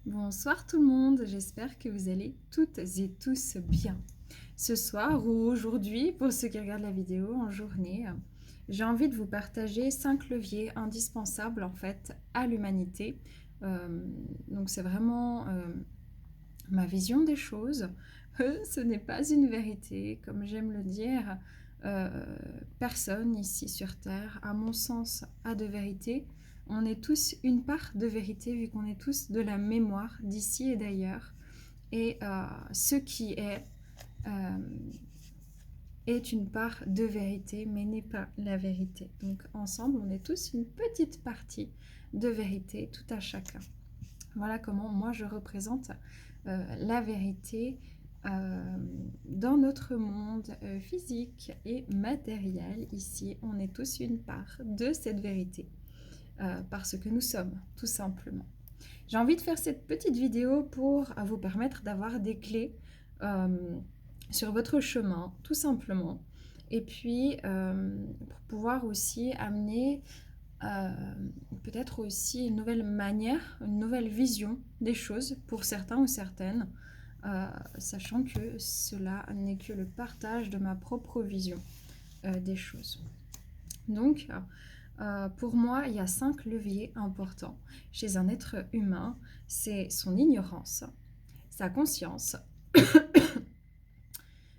Bonsoir tout le monde, j'espère que vous allez toutes et tous bien. Ce soir ou aujourd'hui, pour ceux qui regardent la vidéo en journée, j'ai envie de vous partager 5 leviers indispensables en fait à l'humanité. Donc c'est vraiment ma vision des choses. Ce n'est pas une vérité, comme j'aime le dire. Personne ici sur Terre, à mon sens, a de vérité. On est tous une part de vérité, vu qu'on est tous de la mémoire d'ici et d'ailleurs. Et ce qui est une part de vérité, mais n'est pas la vérité. Donc ensemble, on est tous une petite partie de vérité, tout à chacun. Voilà comment moi je représente la vérité dans notre monde physique et matériel. Ici, on est tous une part de cette vérité parce que nous sommes, tout simplement. J'ai envie de faire cette petite vidéo pour vous permettre d'avoir des clés sur votre chemin, tout simplement. Et puis, pour pouvoir aussi amener peut-être aussi une nouvelle manière, une nouvelle vision des choses pour certains ou certaines, sachant que cela n'est que le partage de ma propre vision des choses. Donc, pour moi, il y a 5 leviers importants chez un être humain. C'est son ignorance, sa conscience,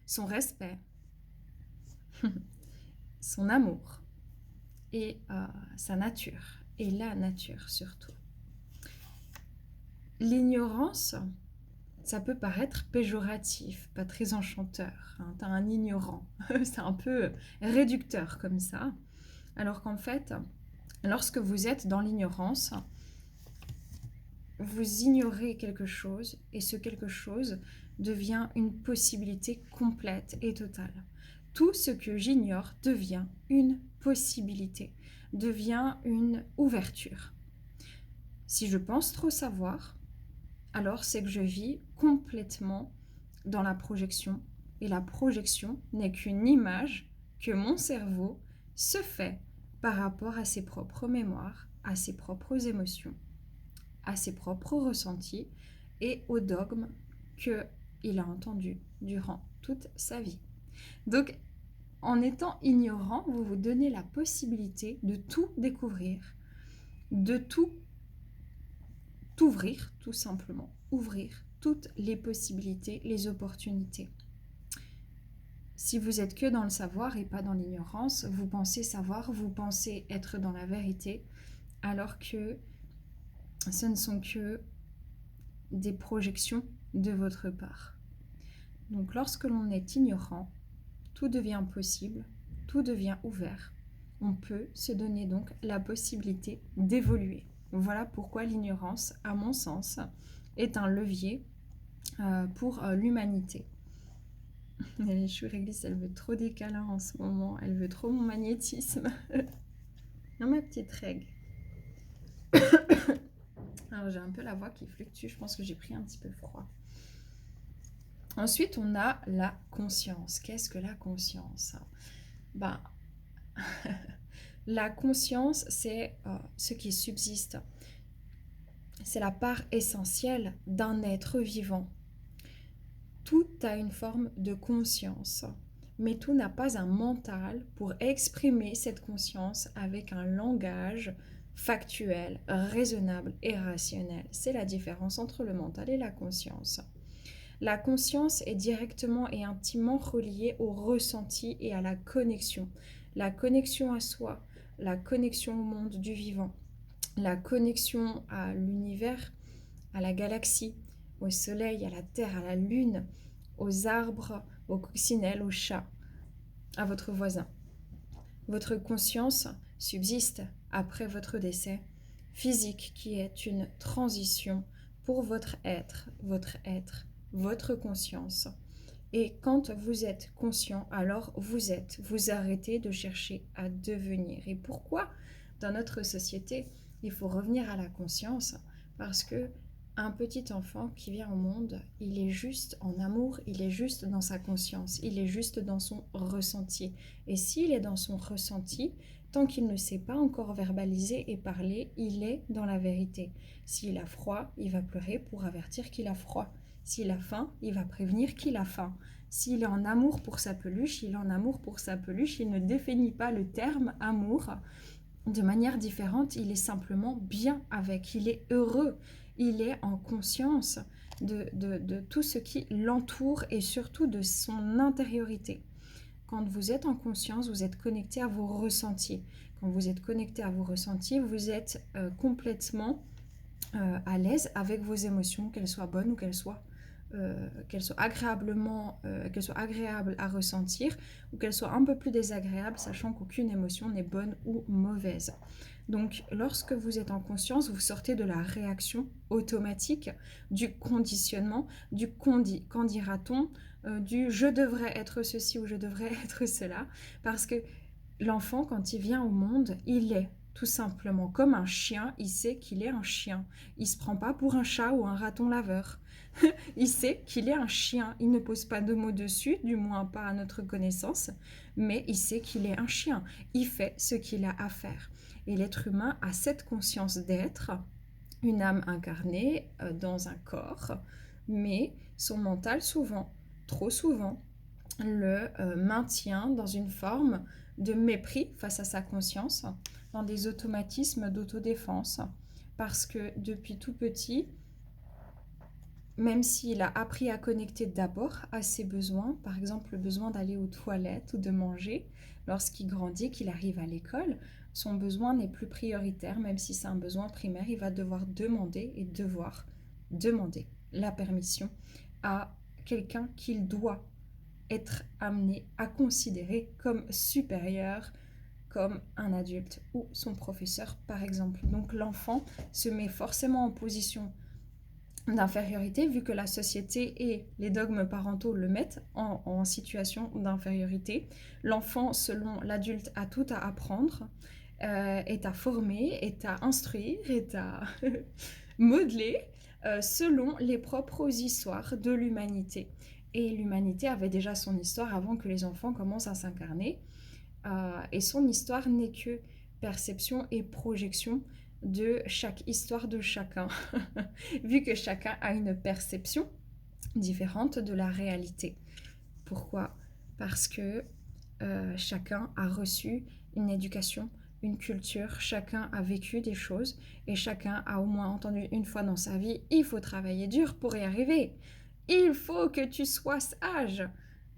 son respect, son amour et sa nature, et la nature surtout. L'ignorance, ça peut paraître péjoratif, pas très enchanteur. Hein. T'as un ignorant, c'est un peu réducteur comme ça. Alors qu'en fait, lorsque vous êtes dans l'ignorance, vous ignorez quelque chose et ce quelque chose devient une possibilité complète et totale. Tout ce que j'ignore devient une possibilité, devient une ouverture. Si je pense trop savoir, alors c'est que je vis complètement dans la projection. Et la projection n'est qu'une image que mon cerveau se fait par rapport à ses propres mémoires, à ses propres émotions, à ses propres ressentis et aux dogmes qu'il a entendus durant toute sa vie. Donc, en étant ignorant, vous vous donnez la possibilité de tout découvrir, de tout ouvrir, tout simplement, ouvrir toutes les possibilités, les opportunités. Si vous êtes que dans le savoir et pas dans l'ignorance, vous pensez savoir, vous pensez être dans la vérité, alors que ce ne sont que des projections de votre part. Donc lorsque l'on est ignorant, tout devient possible, tout devient ouvert. On peut se donner donc la possibilité d'évoluer. Voilà pourquoi l'ignorance, à mon sens, est un levier pour l'humanité. Les chou réglisse, elle veut trop des câlins en ce moment, elle veut trop mon magnétisme. Non, ma petite règle. Alors j'ai un peu la voix qui fluctue, je pense que j'ai pris un petit peu froid. Ensuite, on a la conscience. Qu'est-ce que la conscience? Ben, la conscience, c'est ce qui subsiste. C'est la part essentielle d'un être vivant. Tout a une forme de conscience, mais tout n'a pas un mental pour exprimer cette conscience avec un langage factuel, raisonnable et rationnel. C'est la différence entre le mental et la conscience. La conscience est directement et intimement reliée au ressenti et à la connexion. La connexion à soi, la connexion au monde du vivant, la connexion à l'univers, à la galaxie, au soleil, à la terre, à la lune, aux arbres, aux coccinelles, aux chats, à votre voisin. Votre conscience subsiste après votre décès physique qui est une transition pour votre être, votre conscience. Et quand vous êtes conscient, alors vous arrêtez de chercher à devenir. Et pourquoi dans notre société, il faut revenir à la conscience? Parce que un petit enfant qui vient au monde, il est juste en amour, il est juste dans sa conscience, il est juste dans son ressenti. Et s'il est dans son ressenti, Tant qu'il ne sait pas encore verbaliser et parler, il est dans la vérité. S'il a froid, il va pleurer pour avertir qu'il a froid. S'il a faim, il va prévenir qu'il a faim. S'il est en amour pour sa peluche, il est en amour pour sa peluche. Il ne définit pas le terme amour de manière différente. Il est simplement bien avec. Il est heureux. Il est en conscience de tout ce qui l'entoure et surtout de son intériorité. Quand vous êtes en conscience, vous êtes connecté à vos ressentis. Quand vous êtes connecté à vos ressentis, vous êtes complètement à l'aise avec vos émotions, qu'elles soient bonnes ou qu'elles soient agréables à ressentir ou qu'elles soient un peu plus désagréables, sachant qu'aucune émotion n'est bonne ou mauvaise. Donc, lorsque vous êtes en conscience, vous sortez de la réaction automatique, du conditionnement, du qu'en dira-t-on, du je devrais être ceci ou je devrais être cela, parce que l'enfant, quand il vient au monde, il est tout simplement comme un chien, il sait qu'il est un chien. Il ne se prend pas pour un chat ou un raton laveur. Il sait qu'il est un chien. Il ne pose pas de mots dessus, du moins pas à notre connaissance, mais il sait qu'il est un chien. Il fait ce qu'il a à faire. Et l'être humain a cette conscience d'être une âme incarnée dans un corps, mais son mental souvent, trop souvent, le maintient dans une forme de mépris face à sa conscience, dans des automatismes d'autodéfense, parce que depuis tout petit, même s'il a appris à connecter d'abord à ses besoins, par exemple le besoin d'aller aux toilettes ou de manger, lorsqu'il grandit, qu'il arrive à l'école, son besoin n'est plus prioritaire, même si c'est un besoin primaire, il va devoir demander la permission à quelqu'un qu'il doit être amené à considérer comme supérieur, comme un adulte ou son professeur par exemple. Donc l'enfant se met forcément en position d'infériorité vu que la société et les dogmes parentaux le mettent en situation d'infériorité. L'enfant, selon l'adulte, a tout à apprendre, est à former, est à instruire, est à modeler selon les propres histoires de l'humanité. Et l'humanité avait déjà son histoire avant que les enfants commencent à s'incarner. Et son histoire n'est que perception et projection de chaque histoire de chacun, vu que chacun a une perception différente de la réalité. Pourquoi ? Parce que chacun a reçu une éducation, une culture, chacun a vécu des choses et chacun a au moins entendu une fois dans sa vie « il faut travailler dur pour y arriver ». Il faut que tu sois sage.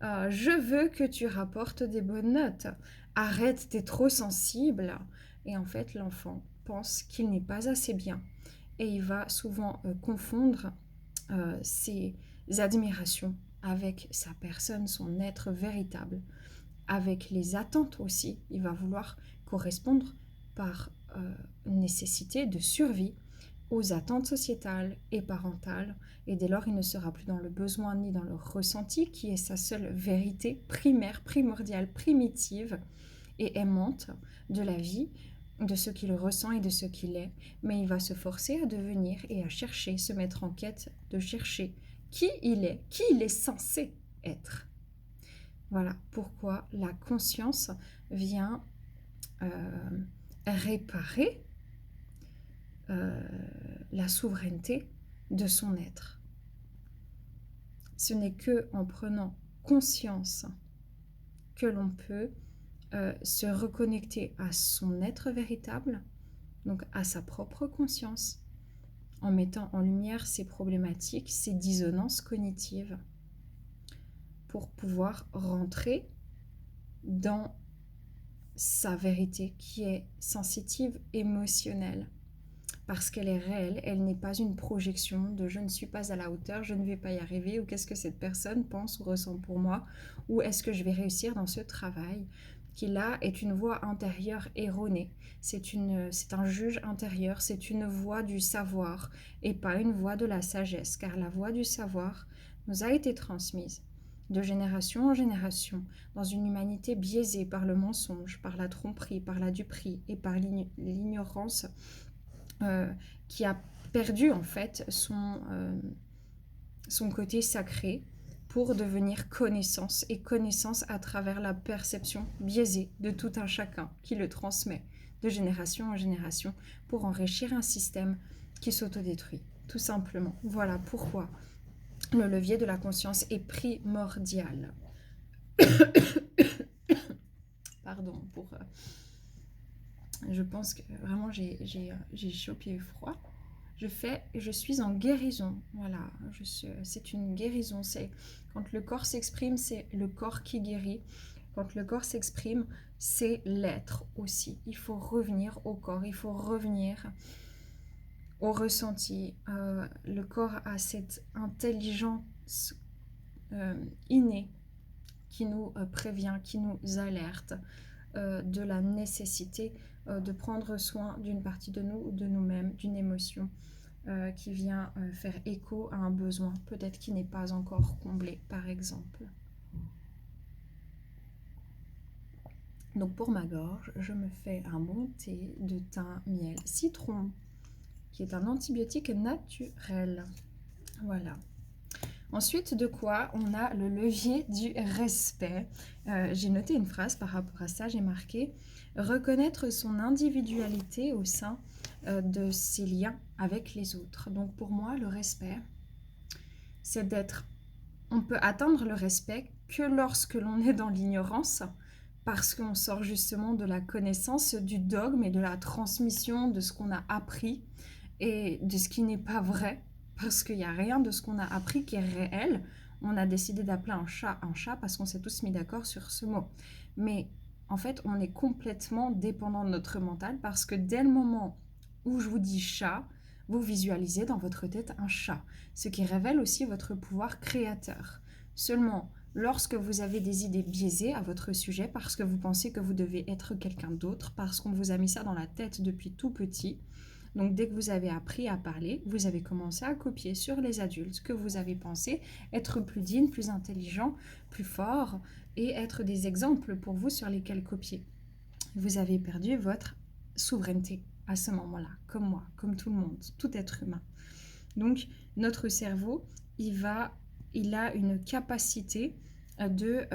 Je veux que tu rapportes des bonnes notes. Arrête, t'es trop sensible. Et en fait, l'enfant pense qu'il n'est pas assez bien. Et il va souvent confondre ses admirations avec sa personne, son être véritable, avec les attentes aussi. Il va vouloir correspondre par nécessité de survie aux attentes sociétales et parentales, et dès lors il ne sera plus dans le besoin ni dans le ressenti qui est sa seule vérité primaire, primordiale, primitive et aimante de la vie, de ce qu'il ressent et de ce qu'il est, mais il va se forcer à devenir et à chercher, se mettre en quête de chercher qui il est censé être. Voilà pourquoi la conscience vient réparer la souveraineté de son être. Ce n'est que en prenant conscience que l'on peut se reconnecter à son être véritable, donc à sa propre conscience, en mettant en lumière ses problématiques, ses dissonances cognitives, pour pouvoir rentrer dans sa vérité qui est sensitive, émotionnelle, parce qu'elle est réelle, elle n'est pas une projection de je ne suis pas à la hauteur, je ne vais pas y arriver, ou qu'est-ce que cette personne pense ou ressent pour moi, ou est-ce que je vais réussir dans ce travail, qui là est une voix intérieure erronée, c'est un juge intérieur, c'est une voix du savoir et pas une voix de la sagesse, car la voix du savoir nous a été transmise de génération en génération, dans une humanité biaisée par le mensonge, par la tromperie, par la duperie et par l'ignorance, qui a perdu en fait son côté sacré pour devenir connaissance, et connaissance à travers la perception biaisée de tout un chacun qui le transmet de génération en génération pour enrichir un système qui s'autodétruit, tout simplement. Voilà pourquoi le levier de la conscience est primordial. Pardon pour... je pense que vraiment j'ai chopé froid. Je suis en guérison. Voilà, c'est une guérison. C'est quand le corps s'exprime, c'est le corps qui guérit. Quand le corps s'exprime, c'est l'être aussi. Il faut revenir au corps, il faut revenir au ressenti. Le corps a cette intelligence innée qui nous prévient, qui nous alerte de la nécessité de prendre soin d'une partie de nous ou de nous-mêmes, d'une émotion qui vient faire écho à un besoin, peut-être qui n'est pas encore comblé, par exemple. Donc pour ma gorge, je me fais un bon thé de thym, miel, citron, qui est un antibiotique naturel. Voilà. Ensuite, de quoi on a le levier du respect. J'ai noté une phrase par rapport à ça, j'ai marqué « Reconnaître son individualité au sein de ses liens avec les autres ». Donc pour moi, le respect, c'est d'être... On peut atteindre le respect que lorsque l'on est dans l'ignorance, parce qu'on sort justement de la connaissance, du dogme et de la transmission de ce qu'on a appris et de ce qui n'est pas vrai. Parce qu'il n'y a rien de ce qu'on a appris qui est réel. On a décidé d'appeler un chat parce qu'on s'est tous mis d'accord sur ce mot. Mais en fait, on est complètement dépendant de notre mental parce que dès le moment où je vous dis chat, vous visualisez dans votre tête un chat, ce qui révèle aussi votre pouvoir créateur. Seulement, lorsque vous avez des idées biaisées à votre sujet parce que vous pensez que vous devez être quelqu'un d'autre, parce qu'on vous a mis ça dans la tête depuis tout petit, donc dès que vous avez appris à parler, vous avez commencé à copier sur les adultes que vous avez pensé être plus dignes, plus intelligents, plus forts et être des exemples pour vous sur lesquels copier. Vous avez perdu votre souveraineté à ce moment-là, comme moi, comme tout le monde, tout être humain. Donc notre cerveau, il a une capacité de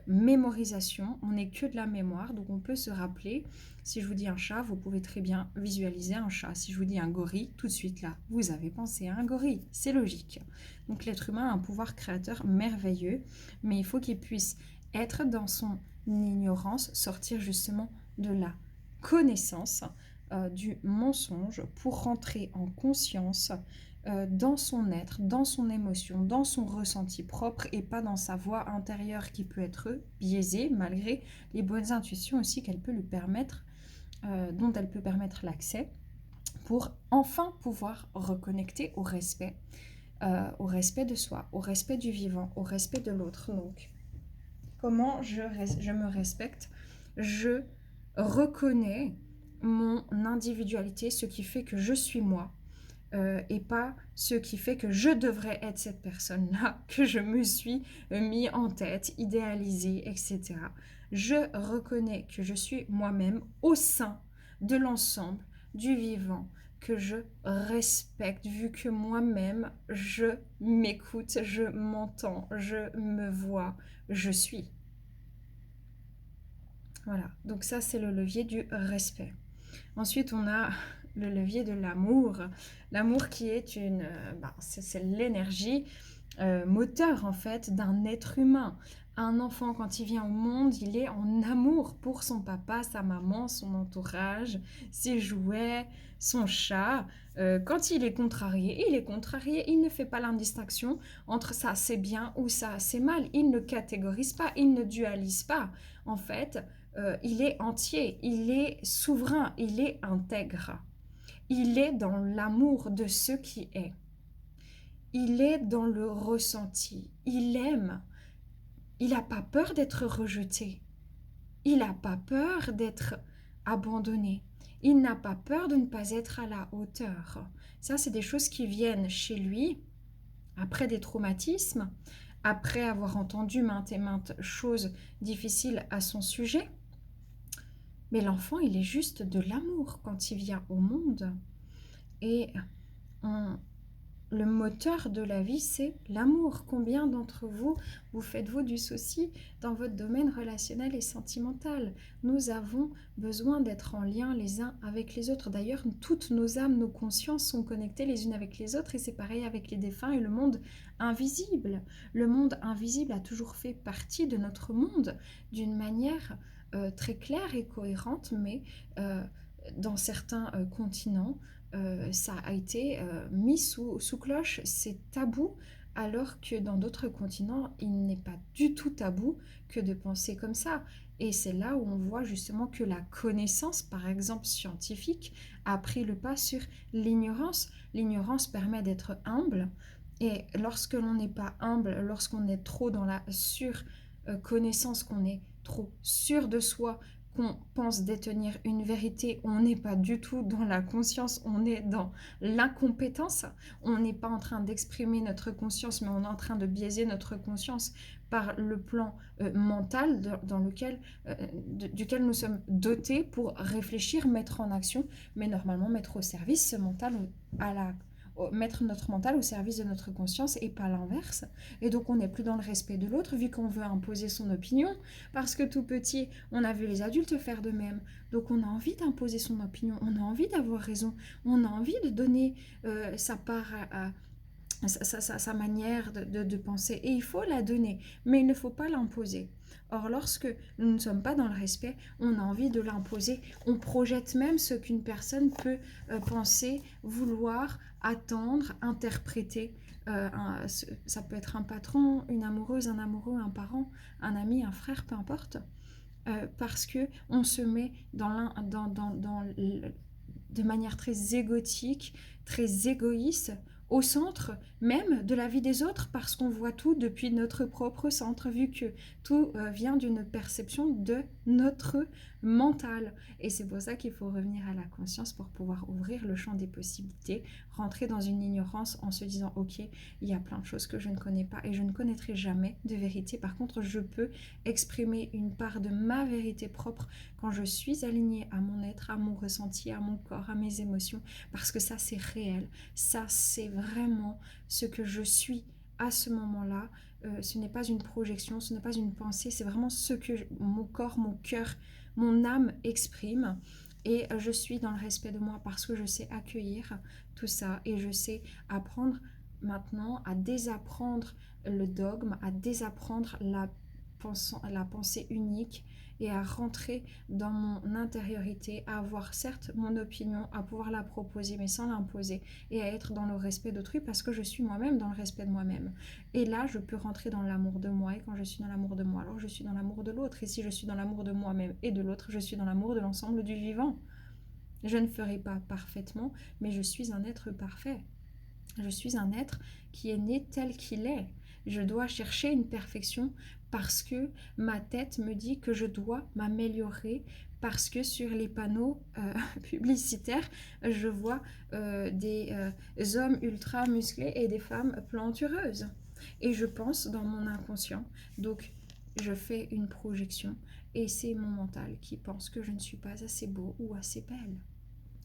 mémorisation. On n'est que de la mémoire, donc on peut se rappeler. Si je vous dis un chat, vous pouvez très bien visualiser un chat. Si je vous dis un gorille, tout de suite là, vous avez pensé à un gorille. C'est logique. Donc l'être humain a un pouvoir créateur merveilleux, mais il faut qu'il puisse être dans son ignorance, sortir justement de la connaissance du mensonge pour rentrer en conscience dans son être, dans son émotion, dans son ressenti propre et pas dans sa voix intérieure qui peut être biaisée malgré les bonnes intuitions aussi qu'elle peut lui permettre, dont elle peut permettre l'accès pour enfin pouvoir reconnecter au respect de soi, au respect du vivant, au respect de l'autre. Donc, comment je me respecte? Je reconnais mon individualité, ce qui fait que je suis moi, et pas ce qui fait que je devrais être cette personne-là, que je me suis mis en tête, idéalisée, etc. Je reconnais que je suis moi-même au sein de l'ensemble du vivant, que je respecte, vu que moi-même, je m'écoute, je m'entends, je me vois, je suis. Voilà, donc ça c'est le levier du respect. Ensuite, on a le levier de l'amour. L'amour qui est c'est l'énergie moteur en fait d'un être humain. Un enfant, quand il vient au monde, il est en amour pour son papa, sa maman, son entourage, ses jouets, son chat. Quand il est contrarié, il ne fait pas l'indistinction entre ça c'est bien ou ça c'est mal. Il ne catégorise pas, il ne dualise pas. En fait, il est entier, il est souverain, il est intègre. Il est dans l'amour de ce qui est. Il est dans le ressenti. Il aime. Il n'a pas peur d'être rejeté. Il n'a pas peur d'être abandonné. Il n'a pas peur de ne pas être à la hauteur. Ça, c'est des choses qui viennent chez lui après des traumatismes, après avoir entendu maintes et maintes choses difficiles à son sujet. Mais l'enfant, il est juste de l'amour quand il vient au monde. Et le moteur de la vie, c'est l'amour. Combien d'entre vous, vous faites-vous du souci dans votre domaine relationnel et sentimental? Nous avons besoin d'être en lien les uns avec les autres. D'ailleurs, toutes nos âmes, nos consciences sont connectées les unes avec les autres et c'est pareil avec les défunts et le monde invisible. Le monde invisible a toujours fait partie de notre monde d'une manière très claire et cohérente, mais dans certains continents, ça a été mis sous cloche, c'est tabou, alors que dans d'autres continents, il n'est pas du tout tabou que de penser comme ça. Et c'est là où on voit justement que la connaissance, par exemple scientifique, a pris le pas sur l'ignorance. L'ignorance permet d'être humble, et lorsque l'on n'est pas humble, lorsqu'on est trop dans la surconnaissance, qu'on est trop sûr de soi, qu'on pense détenir une vérité, on n'est pas du tout dans la conscience, on est dans l'incompétence. On n'est pas en train d'exprimer notre conscience, mais on est en train de biaiser notre conscience par le plan mental duquel nous sommes dotés pour réfléchir, mettre en action, mais normalement mettre au service ce mental mettre notre mental au service de notre conscience et pas l'inverse. Et donc on n'est plus dans le respect de l'autre vu qu'on veut imposer son opinion, parce que tout petit, on a vu les adultes faire de même. Donc on a envie d'imposer son opinion, on a envie d'avoir raison, on a envie de donner sa part sa manière de penser, et il faut la donner, mais il ne faut pas l'imposer. Or, lorsque nous ne sommes pas dans le respect, on a envie de l'imposer, on projette même ce qu'une personne peut penser, vouloir, attendre, interpréter. Ça peut être un patron, une amoureuse, un amoureux, un parent, un ami, un frère, peu importe, parce qu'on se met de manière très égotique, très égoïste, au centre même de la vie des autres, parce qu'on voit tout depuis notre propre centre, vu que tout vient d'une perception de notre mental. Et c'est pour ça qu'il faut revenir à la conscience pour pouvoir ouvrir le champ des possibilités, rentrer dans une ignorance en se disant ok, il y a plein de choses que je ne connais pas et je ne connaîtrai jamais de vérité. Par contre, je peux exprimer une part de ma vérité propre quand je suis alignée à mon être, à mon ressenti, à mon corps, à mes émotions, parce que ça c'est réel, ça c'est vraiment ce que je suis à ce moment-là. Ce n'est pas une projection, ce n'est pas une pensée, c'est vraiment ce que mon corps, mon cœur, mon âme exprime. Et je suis dans le respect de moi parce que je sais accueillir tout ça et je sais apprendre maintenant à désapprendre le dogme, à désapprendre la pensée unique et à rentrer dans mon intériorité, à avoir certes mon opinion, à pouvoir la proposer mais sans l'imposer, et à être dans le respect d'autrui parce que je suis moi-même dans le respect de moi-même. Et là, je peux rentrer dans l'amour de moi, et quand je suis dans l'amour de moi, alors je suis dans l'amour de l'autre, et si je suis dans l'amour de moi-même et de l'autre, je suis dans l'amour de l'ensemble du vivant. Je ne ferai pas parfaitement, mais je suis un être parfait. Je suis un être qui est né tel qu'il est. Je dois chercher une perfection parce que ma tête me dit que je dois m'améliorer, parce que sur les panneaux publicitaires, je vois des hommes ultra musclés et des femmes plantureuses. Et je pense dans mon inconscient. Donc, je fais une projection et c'est mon mental qui pense que je ne suis pas assez beau ou assez belle,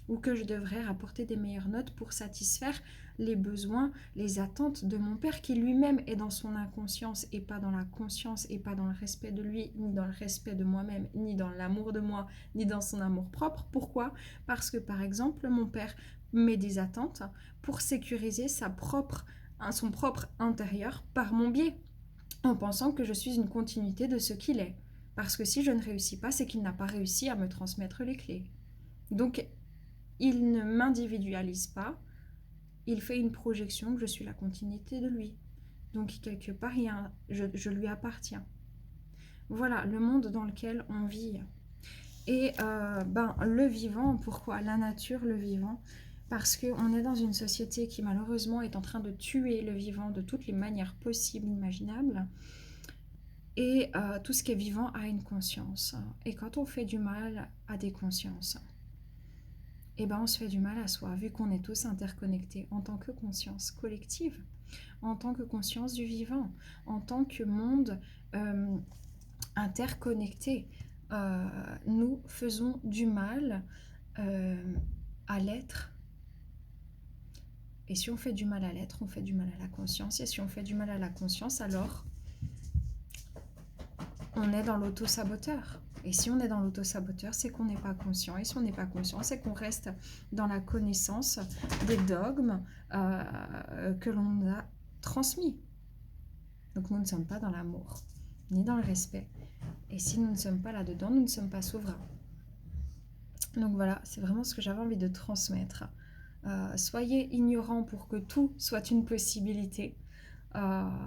ou que je devrais rapporter des meilleures notes pour satisfaire les besoins, les attentes de mon père qui lui-même est dans son inconscience et pas dans la conscience et pas dans le respect de lui, ni dans le respect de moi-même, ni dans l'amour de moi, ni dans son amour propre. Pourquoi ? Parce que par exemple, mon père met des attentes pour sécuriser son propre intérieur par mon biais, en pensant que je suis une continuité de ce qu'il est. Parce que si je ne réussis pas, c'est qu'il n'a pas réussi à me transmettre les clés. Donc, il ne m'individualise pas, il fait une projection que je suis la continuité de lui. Donc quelque part, je lui appartiens. Voilà le monde dans lequel on vit. Et le vivant, pourquoi ? La nature, le vivant, parce qu'on est dans une société qui malheureusement est en train de tuer le vivant de toutes les manières possibles, imaginables. Et tout ce qui est vivant a une conscience. Et quand on fait du mal à des consciences, on se fait du mal à soi, vu qu'on est tous interconnectés en tant que conscience collective, en tant que conscience du vivant, en tant que monde interconnecté. Nous faisons du mal à l'être Et si on fait du mal à l'être, on fait du mal à la conscience. Et si on fait du mal à la conscience, alors on est dans l'auto-saboteur. Et si on est dans l'auto-saboteur, c'est qu'on n'est pas conscient. Et si on n'est pas conscient, c'est qu'on reste dans la connaissance des dogmes que l'on a transmis. Donc nous ne sommes pas dans l'amour, ni dans le respect. Et si nous ne sommes pas là-dedans, nous ne sommes pas souverains. Donc voilà, c'est vraiment ce que j'avais envie de transmettre. Soyez ignorants pour que tout soit une possibilité.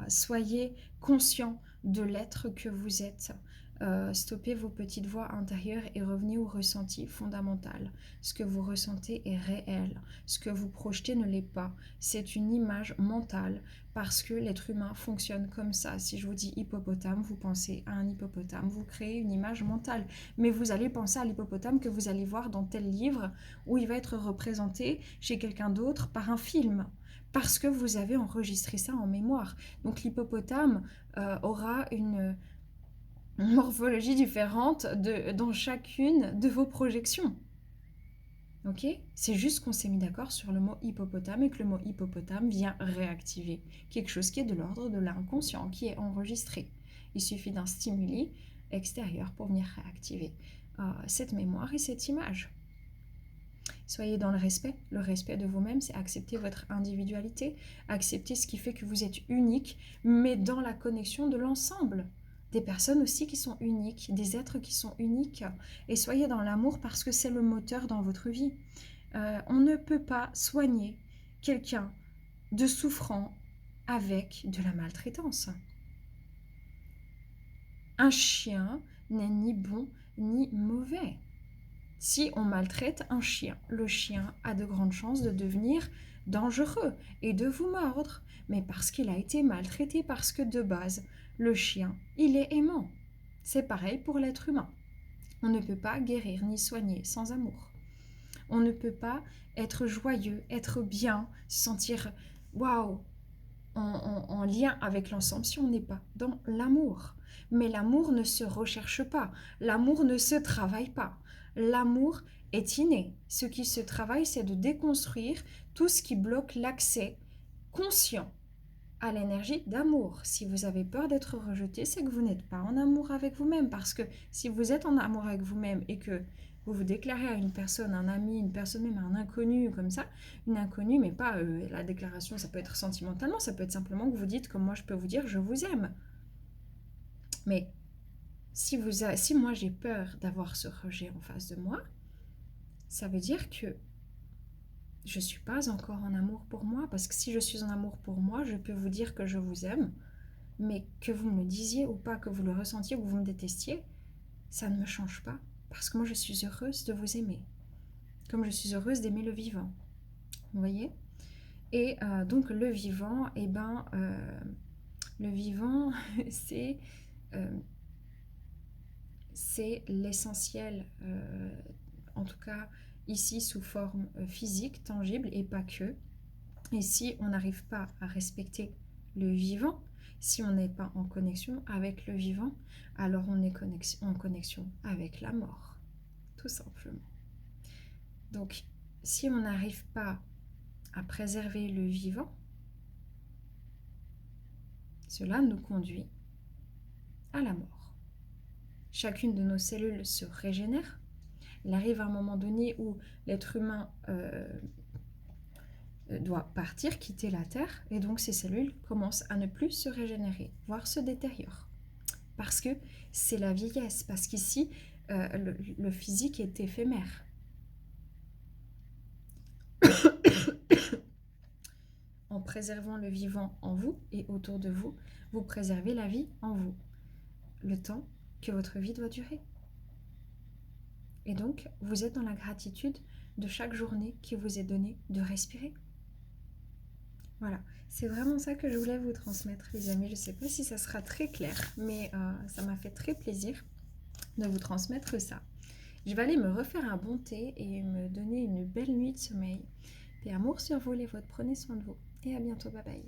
Soyez conscients de l'être que vous êtes. Stoppez vos petites voix intérieures et revenez au ressenti fondamental. Ce que vous ressentez est réel. Ce que vous projetez ne l'est pas. C'est une image mentale parce que l'être humain fonctionne comme ça. Si je vous dis hippopotame, vous pensez à un hippopotame. Vous créez une image mentale. Mais vous allez penser à l'hippopotame que vous allez voir dans tel livre où il va être représenté chez quelqu'un d'autre par un film. Parce que vous avez enregistré ça en mémoire. Donc l'hippopotame aura une morphologie différente dans chacune de vos projections. Ok? C'est juste qu'on s'est mis d'accord sur le mot hippopotame et que le mot hippopotame vient réactiver quelque chose qui est de l'ordre de l'inconscient, qui est enregistré. Il suffit d'un stimuli extérieur pour venir réactiver cette mémoire et cette image. Soyez dans le respect. Le respect de vous-même, c'est accepter votre individualité, accepter ce qui fait que vous êtes unique, mais dans la connexion de l'ensemble. Des personnes aussi qui sont uniques, des êtres qui sont uniques. Et soyez dans l'amour parce que c'est le moteur dans votre vie. On ne peut pas soigner quelqu'un de souffrant avec de la maltraitance. Un chien n'est ni bon ni mauvais. Si on maltraite un chien, le chien a de grandes chances de devenir dangereux et de vous mordre, mais parce qu'il a été maltraité, parce que de base, le chien, il est aimant. C'est pareil pour l'être humain. On ne peut pas guérir ni soigner sans amour. On ne peut pas être joyeux, être bien, se sentir waouh, en lien avec l'ensemble si on n'est pas dans l'amour. Mais l'amour ne se recherche pas, l'amour ne se travaille pas. L'amour est inné. Ce qui se travaille, c'est de déconstruire tout ce qui bloque l'accès conscient à l'énergie d'amour. Si vous avez peur d'être rejeté, c'est que vous n'êtes pas en amour avec vous-même. Parce que si vous êtes en amour avec vous-même et que vous vous déclarez à une personne, un ami, une personne même, un inconnu comme ça, une inconnue, mais pas la déclaration, ça peut être sentimentalement, ça peut être simplement que vous dites, comme moi je peux vous dire, je vous aime. Mais si moi j'ai peur d'avoir ce rejet en face de moi, ça veut dire que je ne suis pas encore en amour pour moi. Parce que si je suis en amour pour moi, je peux vous dire que je vous aime, mais que vous me le disiez ou pas, que vous le ressentiez ou que vous me détestiez, ça ne me change pas. Parce que moi je suis heureuse de vous aimer. Comme je suis heureuse d'aimer le vivant. Vous voyez? Et donc le vivant, le vivant, c'est l'essentiel, en tout cas ici sous forme physique, tangible et pas que. Et si on n'arrive pas à respecter le vivant, si on n'est pas en connexion avec le vivant, alors on est en connexion avec la mort, tout simplement. Donc si on n'arrive pas à préserver le vivant, cela nous conduit à la mort. Chacune de nos cellules se régénère. Il arrive à un moment donné où l'être humain doit partir, quitter la Terre, et donc ces cellules commencent à ne plus se régénérer, voire se détériorent. Parce que c'est la vieillesse, parce qu'ici, le physique est éphémère. En préservant le vivant en vous et autour de vous, vous préservez la vie en vous. Le temps que votre vie doit durer. Et donc, vous êtes dans la gratitude de chaque journée qui vous est donnée de respirer. Voilà, c'est vraiment ça que je voulais vous transmettre, les amis. Je ne sais pas si ça sera très clair, mais ça m'a fait très plaisir de vous transmettre ça. Je vais aller me refaire un bon thé et me donner une belle nuit de sommeil. Paix, amour sur vous les vôtres, prenez soin de vous. Et à bientôt, bye bye.